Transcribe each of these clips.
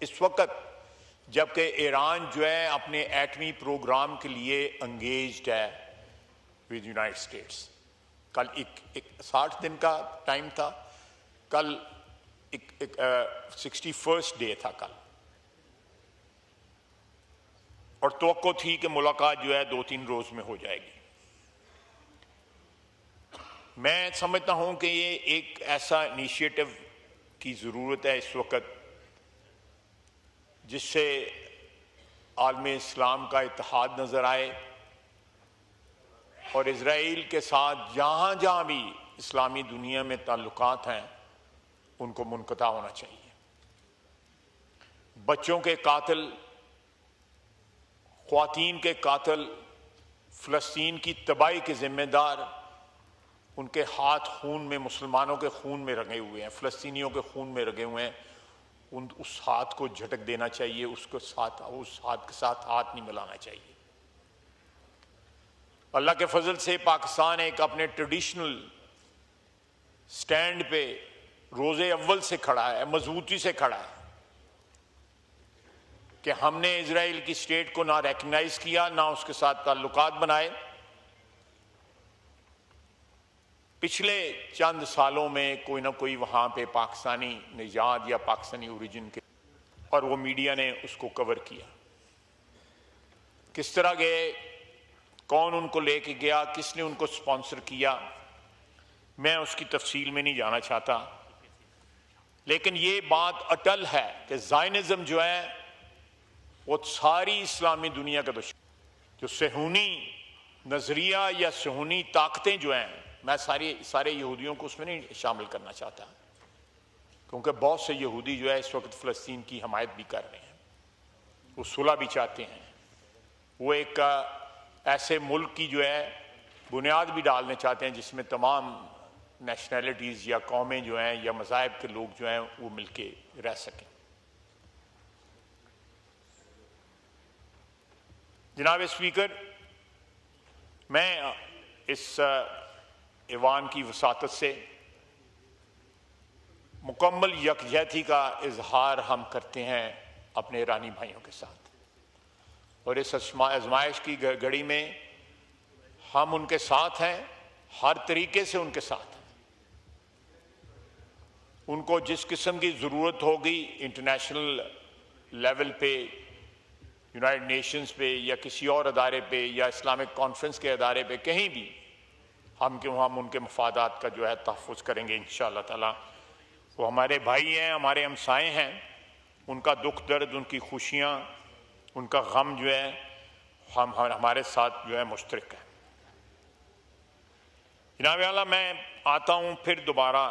इस वक्त जबकि ईरान जो है अपने एटमी प्रोग्राम के लिए एंगेज्ड है विद यूनाइटेड स्टेट्स। कल एक 60 दिन का टाइम था, कल 61st डे था कल, और तवक्को थी कि मुलाकात जो है 2-3 रोज में हो जाएगी। मैं समझता हूं कि ये एक ऐसा इनिशिएटिव की ज़रूरत है इस वक्त जिससे आलमे इस्लाम का इत्तेहाद नज़र आए और इजराइल के साथ जहां जहां भी इस्लामी दुनिया में ताल्लुकात हैं उनको मुनक़ता होना चाहिए। बच्चों के कातिल, ख्वातीन के कातिल, फ़लस्तीन की तबाही के जिम्मेदार, उनके हाथ खून में, मुसलमानों के खून में रंगे हुए हैं, फ़लस्तीनियों के खून में रंगे हुए हैं। उस हाथ को झटक देना चाहिए, उस हाथ के साथ हाथ नहीं मिलाना चाहिए। अल्लाह के फजल से पाकिस्तान एक अपने ट्रेडिशनल स्टैंड पे रोज़े अव्वल से खड़ा है, मजबूती से खड़ा है कि हमने इजराइल की स्टेट को ना रिकग्नाइज किया, ना उसके साथ ताल्लुकात बनाए। पिछले चंद सालों में कोई ना कोई वहां पे पाकिस्तानी निजात या पाकिस्तानी ओरिजिन के, और वो मीडिया ने उसको कवर किया। किस तरह गए, कौन उनको लेके गया, किसने उनको स्पॉन्सर किया, मैं उसकी तफसील में नहीं जाना चाहता, लेकिन ये बात अटल है कि ज़ायनिज़्म जो है वो सारी इस्लामी दुनिया का दुश्मन। जो सेहूनी नजरिया या सेहूनी ताकतें जो हैं, मैं सारे यहूदियों को उसमें नहीं शामिल करना चाहता, क्योंकि बहुत से यहूदी जो है इस वक्त फ़लस्तीन की हमायत भी कर रहे हैं, वो सुलह भी चाहते हैं, वो एक ऐसे मुल्क की जो है बुनियाद भी डालने चाहते हैं जिसमें तमाम नेशनैलिटीज़ या कौमें जो हैं या मज़ाहिब के लोग जो हैं वो मिलके रह सकें। जनाब स्पीकर, मैं इस ईवान की वसातत से मुकम्मल यकजहती का इजहार हम करते हैं अपने ईरानी भाइयों के साथ, और इस आजमाइश की घड़ी में हम उनके साथ हैं, हर तरीके से उनके साथ हैं। उनको जिस किस्म की ज़रूरत होगी इंटरनेशनल लेवल पे, यूनाइटेड नेशंस पे या किसी और अदारे पे या इस्लामिक कॉन्फ्रेंस के अदारे पे, कहीं भी हम उनके मफादात का जो है तहफ़्फ़ुज़ करेंगे इंशाअल्लाह ताला। वो हमारे भाई हैं, हमारे हमसाए हैं, उनका दुख दर्द, उनकी खुशियाँ, उनका गम जो है हमारे साथ जो है मुश्तरक है। जनाब आला, मैं आता हूँ फिर दोबारा,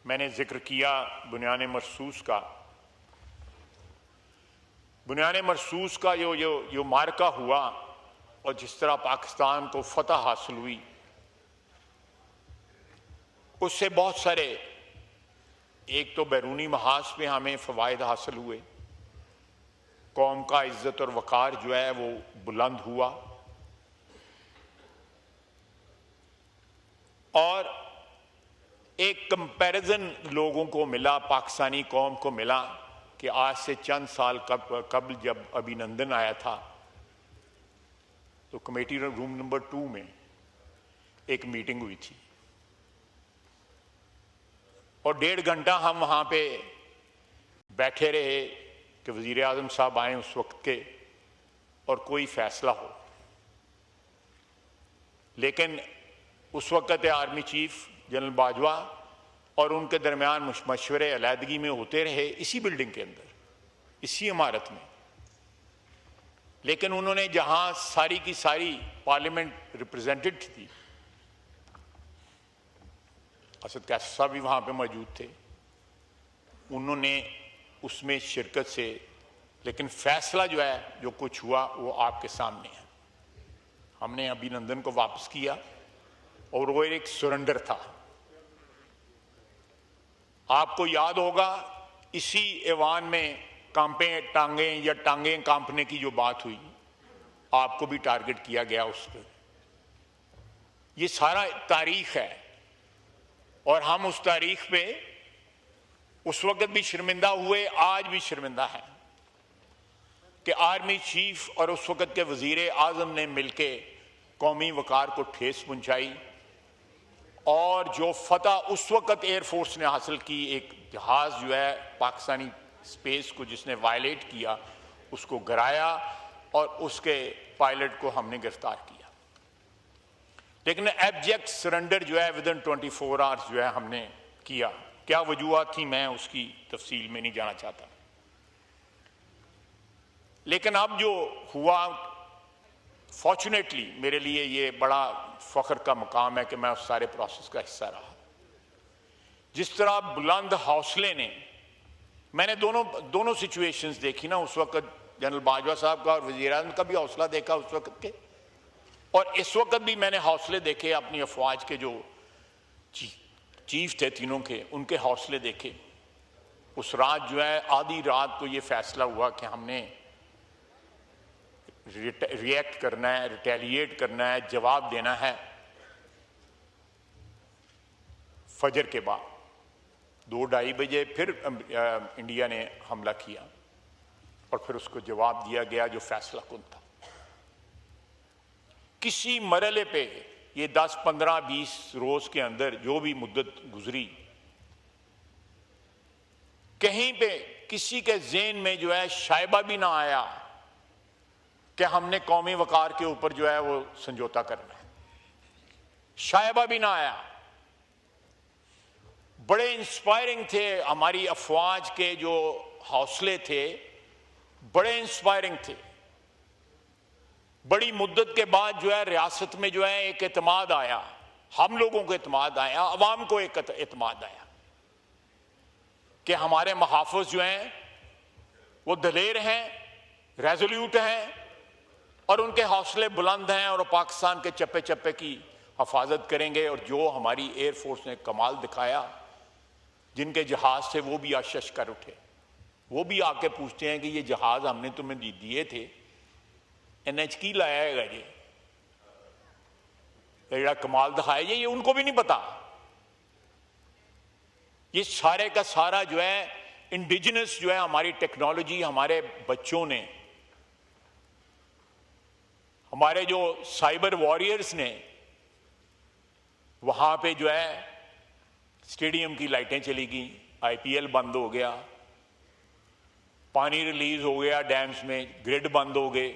मैंने जिक्र किया बुनियान मरसूस का। बुनियान मरसूस का जो मार्का हुआ और जिस तरह पाकिस्तान को फतह हासिल हुई, उससे बहुत सारे, एक तो बैरूनी महाज पे हमें फ़वाइद हासिल हुए, कौम का इज़्ज़त और वक़ार जो है वो बुलंद हुआ, और एक कंपैरिजन लोगों को मिला, पाकिस्तानी कौम को मिला कि आज से चंद साल कबल जब अभिनंदन आया था तो कमेटी रूम नंबर 2 में एक मीटिंग हुई थी और 1.5 घंटा हम वहाँ पे बैठे रहे कि वज़ीर आज़म साहब आए उस वक्त के और कोई फैसला हो। लेकिन उस वक्त आर्मी चीफ जनरल बाजवा और उनके दरमियान मशवरे अलहदगी में होते रहे इसी बिल्डिंग के अंदर, इसी इमारत में। लेकिन उन्होंने जहां सारी की सारी पार्लियामेंट रिप्रेजेंटेड थी, असद कैसर साहब भी वहां पे मौजूद थे, उन्होंने उसमें शिरकत से, लेकिन फैसला जो है जो कुछ हुआ वो आपके सामने है। हमने अभिनंदन को वापस किया और वो एक सरेंडर था। आपको याद होगा इसी ऐवान में टांगें या टांगें कांपने की जो बात हुई, आपको भी टारगेट किया गया उस पर। ये सारा तारीख है और हम उस तारीख पे उस वक्त भी शर्मिंदा हुए, आज भी शर्मिंदा हैं कि आर्मी चीफ और उस वक्त के वजीर आजम ने मिलकर कौमी वकार को ठेस पहुंचाई और जो फतह उस वक्त एयरफोर्स ने हासिल की, एक जहाज जो है पाकिस्तानी स्पेस को जिसने वायलेट किया उसको गिराया और उसके पायलट को हमने गिरफ्तार किया। लेकिन एब्जेक्ट सरेंडर जो है विदिन 24 आवर्स जो है हमने किया। क्या वजूहत थी, मैं उसकी तफसील में नहीं जाना चाहता। लेकिन अब जो हुआ, फॉर्चुनेटली मेरे लिए ये बड़ा फख्र का मुकाम है कि मैं उस सारे प्रोसेस का हिस्सा रहा। जिस तरह बुलंद हौसले ने, मैंने दोनों सिचुएशंस देखी ना, उस वक्त जनरल बाजवा साहब का और वज़ीर आज़म का भी हौसला देखा उस वक्त के, और इस वक्त भी मैंने हौसले देखे अपनी अफवाज के जो चीफ थे तीनों के, उनके हौसले देखे। उस रात जो है आधी रात को ये फैसला हुआ कि हमने रिएक्ट करना है, रिटेलिएट करना है, जवाब देना है। फजर के बाद 2-2:30 बजे फिर इंडिया ने हमला किया और फिर उसको जवाब दिया गया जो फैसला कुन था। किसी मरहले पे ये 10, 15, 20 रोज के अंदर जो भी मुद्दत गुजरी, कहीं पे किसी के ज़हन में जो है शायबा भी ना आया कि हमने कौमी वकार के ऊपर जो है वो समझौता करना है। शायबा भी ना आया। बड़े इंस्पायरिंग थे हमारी अफवाज के जो हौसले थे, बड़े इंस्पायरिंग थे। बड़ी मुद्दत के बाद जो है रियासत में जो है एक एतमाद आया, हम लोगों को एतमाद आया, अवाम को एक एतमाद आया कि हमारे मुहाफ़िज़ जो हैं वो दलेर हैं, रेजोल्यूट हैं और उनके हौसले बुलंद हैं और पाकिस्तान के चप्पे चप्पे की हिफाजत करेंगे। और जो हमारी एयरफोर्स ने कमाल दिखाया, जिनके जहाज थे वो भी आशश कर उठे, वो भी आके पूछते हैं कि ये जहाज हमने तुम्हें दिए थे, NH की लाया है ये जरा कमाल दिखाया, ये उनको भी नहीं पता। ये सारे का सारा जो है इंडिजिनस जो है हमारी टेक्नोलॉजी, हमारे बच्चों ने, हमारे जो साइबर वॉरियर्स ने, वहां पे जो है स्टेडियम की लाइटें चली गई, IPL बंद हो गया, पानी रिलीज हो गया डैम्स में, ग्रिड बंद हो गए।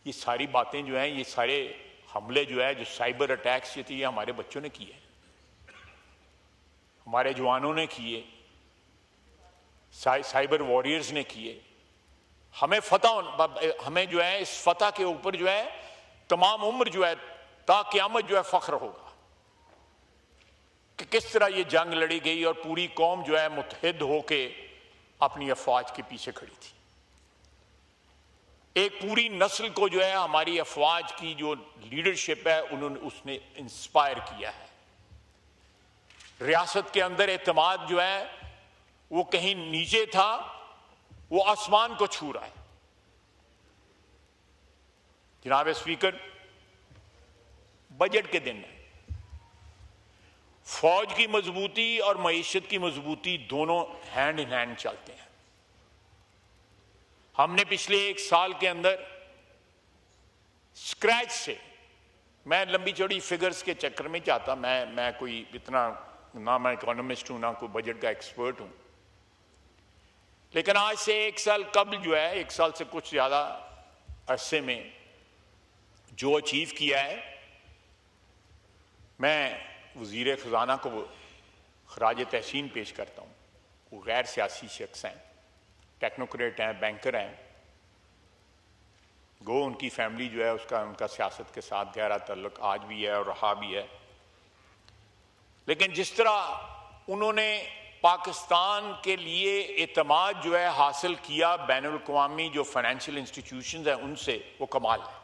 ये सारी बातें जो हैं, ये सारे हमले जो है, जो साइबर अटैक्स जो थे, ये हमारे बच्चों ने किए, हमारे जवानों ने किए, साइबर वॉरियर्स ने किए। हमें हमें जो है इस फतह के ऊपर जो है तमाम उम्र जो है ता क़यामत जो है फख्र होगा कि किस तरह ये जंग लड़ी गई और पूरी कौम जो है मुत्तहिद होके अपनी अफवाज के पीछे खड़ी थी। एक पूरी नस्ल को जो है हमारी अफवाज की जो लीडरशिप है उसने इंस्पायर किया है। रियासत के अंदर एतमाद जो है वो कहीं नीचे था, वो आसमान को छू रहा है। जनाब स्पीकर, बजट के दिन है, फौज की मजबूती और मईशत की मजबूती दोनों हैंड इन हैंड चलते हैं। हमने पिछले 1 साल के अंदर स्क्रैच से, मैं लंबी चौड़ी फिगर्स के चक्कर में चाहता, मैं कोई इतना ना मैं इकोनॉमिस्ट हूं ना कोई बजट का एक्सपर्ट हूं, लेकिन आज से 1 साल कबल जो है, 1 साल से कुछ ज्यादा अरसे में जो अचीव किया है, मैं वज़ीर ख़ज़ाना को खराज तहसीन पेश करता हूँ। वो गैर सियासी शख्स हैं, टेक्नोक्रेट हैं, बैंकर हैं, गो उनकी फैमिली जो है उनका सियासत के साथ गहरा ताल्लुक आज भी है और रहा भी है। लेकिन जिस तरह उन्होंने पाकिस्तान के लिए एतमाद जो है हासिल किया बैनुल अक़वामी जो फाइनेंशियल इंस्टीट्यूशंस हैं उनसे, वो कमाल है।